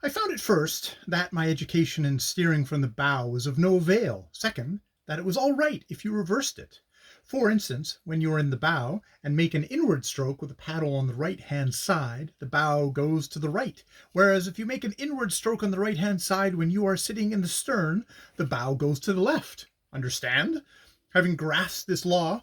I found at first that my education in steering from the bow was of no avail. Second, that it was all right if you reversed it. For instance, when you are in the bow and make an inward stroke with the paddle on the right-hand side, the bow goes to the right, whereas if you make an inward stroke on the right-hand side when you are sitting in the stern, the bow goes to the left. Understand? Having grasped this law,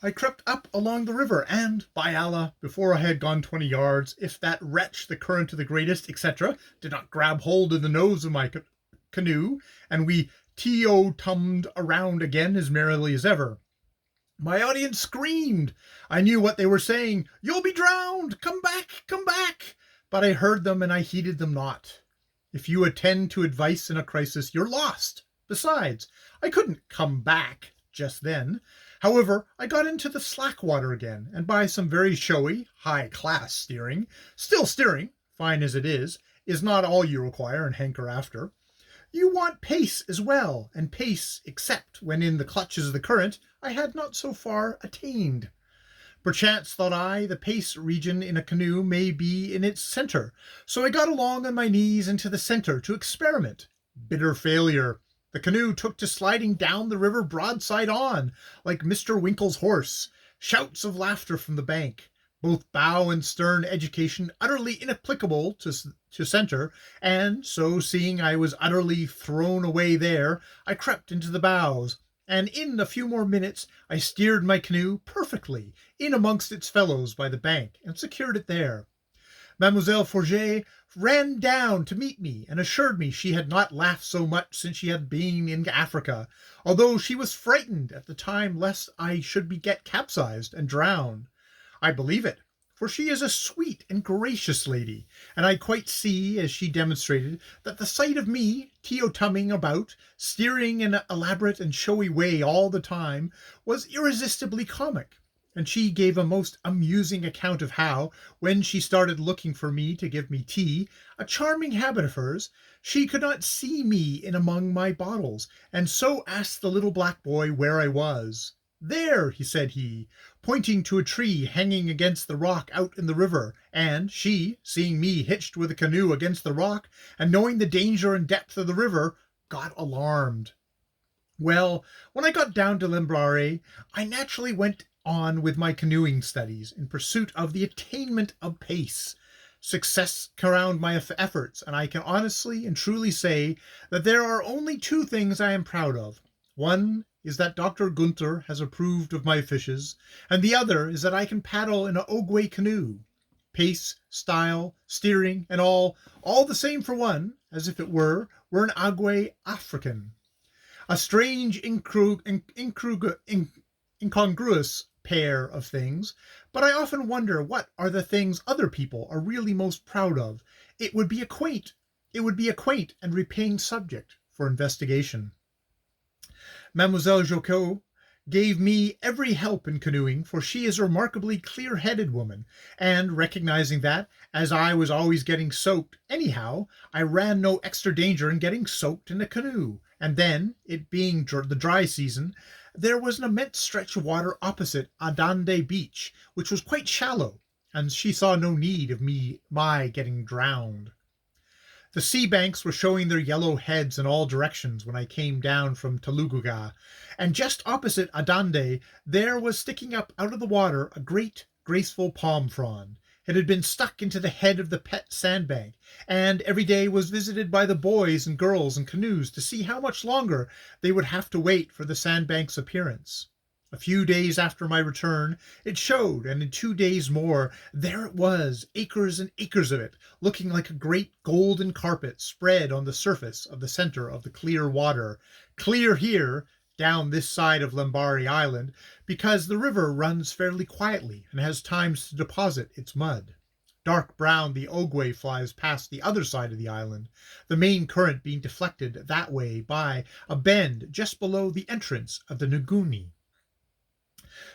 I crept up along the river, and, by Allah, before I had gone 20 yards, if that wretch, the current of the greatest, etc., did not grab hold of the nose of my canoe, and we teo-tummed around again as merrily as ever. My audience screamed. I knew what they were saying. "You'll be drowned! Come back! Come back!" But I heard them and I heeded them not. If you attend to advice in a crisis, you're lost. Besides, I couldn't come back just then. However, I got into the slack water again, and by some very showy, high-class steering, still steering, fine as it is not all you require and hanker after. You want pace as well, and pace, except when in the clutches of the current, I had not so far attained. Perchance, thought I, the pace region in a canoe may be in its centre, so I got along on my knees into the centre to experiment. Bitter failure. The canoe took to sliding down the river broadside on, like Mr. Winkle's horse. Shouts of laughter from the bank. Both bow and stern education utterly inapplicable to centre, and so, seeing I was utterly thrown away there, I crept into the bows, and in a few more minutes I steered my canoe perfectly in amongst its fellows by the bank, and secured it there. Mademoiselle Forget ran down to meet me, and assured me she had not laughed so much since she had been in Africa, although she was frightened at the time lest I should get capsized and drowned. I believe it, for she is a sweet and gracious lady, and I quite see, as she demonstrated, that the sight of me teo-tumming about, steering in an elaborate and showy way all the time, was irresistibly comic, and she gave a most amusing account of how, when she started looking for me to give me tea, a charming habit of hers, she could not see me in among my bottles, and so asked the little black boy where I was. "There," said he, pointing to a tree hanging against the rock out in the river, and she, seeing me hitched with a canoe against the rock, and knowing the danger and depth of the river, got alarmed. Well, when I got down to Lmbrn, I naturally went on with my canoeing studies in pursuit of the attainment of pace. Success crowned my efforts, and I can honestly and truly say that there are only two things I am proud of. One is that Dr. Gunther has approved of my fishes, and the other is that I can paddle in an Ogwe canoe. Pace, style, steering, and all the same for one, as if it were an Ogwe African. A strange, incongruous pair of things, but I often wonder what are the things other people are really most proud of. It would be a quaint and repaying subject for investigation. Mademoiselle Jocot gave me every help in canoeing, for she is a remarkably clear-headed woman, and recognizing that, as I was always getting soaked anyhow, I ran no extra danger in getting soaked in a canoe, and then, it being the dry season, there was an immense stretch of water opposite Adande Beach, which was quite shallow, and she saw no need of my getting drowned. The sea banks were showing their yellow heads in all directions when I came down from Teluguga, and just opposite Adande there was sticking up out of the water a great, graceful palm frond. It had been stuck into the head of the pet sandbank, and every day was visited by the boys and girls in canoes to see how much longer they would have to wait for the sandbank's appearance. A few days after my return, it showed, and in 2 days more, there it was, acres and acres of it, looking like a great golden carpet spread on the surface of the centre of the clear water. Clear here, down this side of Lmbrn Island, because the river runs fairly quietly and has times to deposit its mud. Dark brown the Ogwe flies past the other side of the island, the main current being deflected that way by a bend just below the entrance of the Nguni.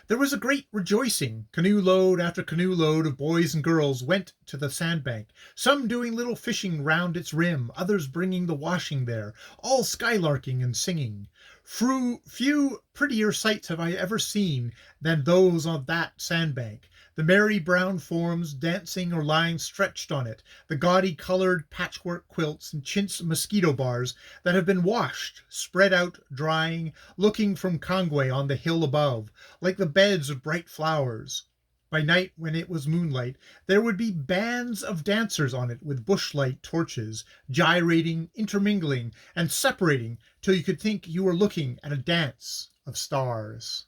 There was a great rejoicing. Canoe load after canoe load of boys and girls went to the sandbank, some doing little fishing round its rim, others bringing the washing there, all skylarking and singing. Few prettier sights have I ever seen than those on that sandbank. the merry brown forms dancing or lying stretched on it, the gaudy colored patchwork quilts and chintz mosquito bars that have been washed, spread out, drying, looking from Kangway on the hill above, like the beds of bright flowers. By night, when it was moonlight, there would be bands of dancers on it with bushlight torches, gyrating, intermingling, and separating till you could think you were looking at a dance of stars.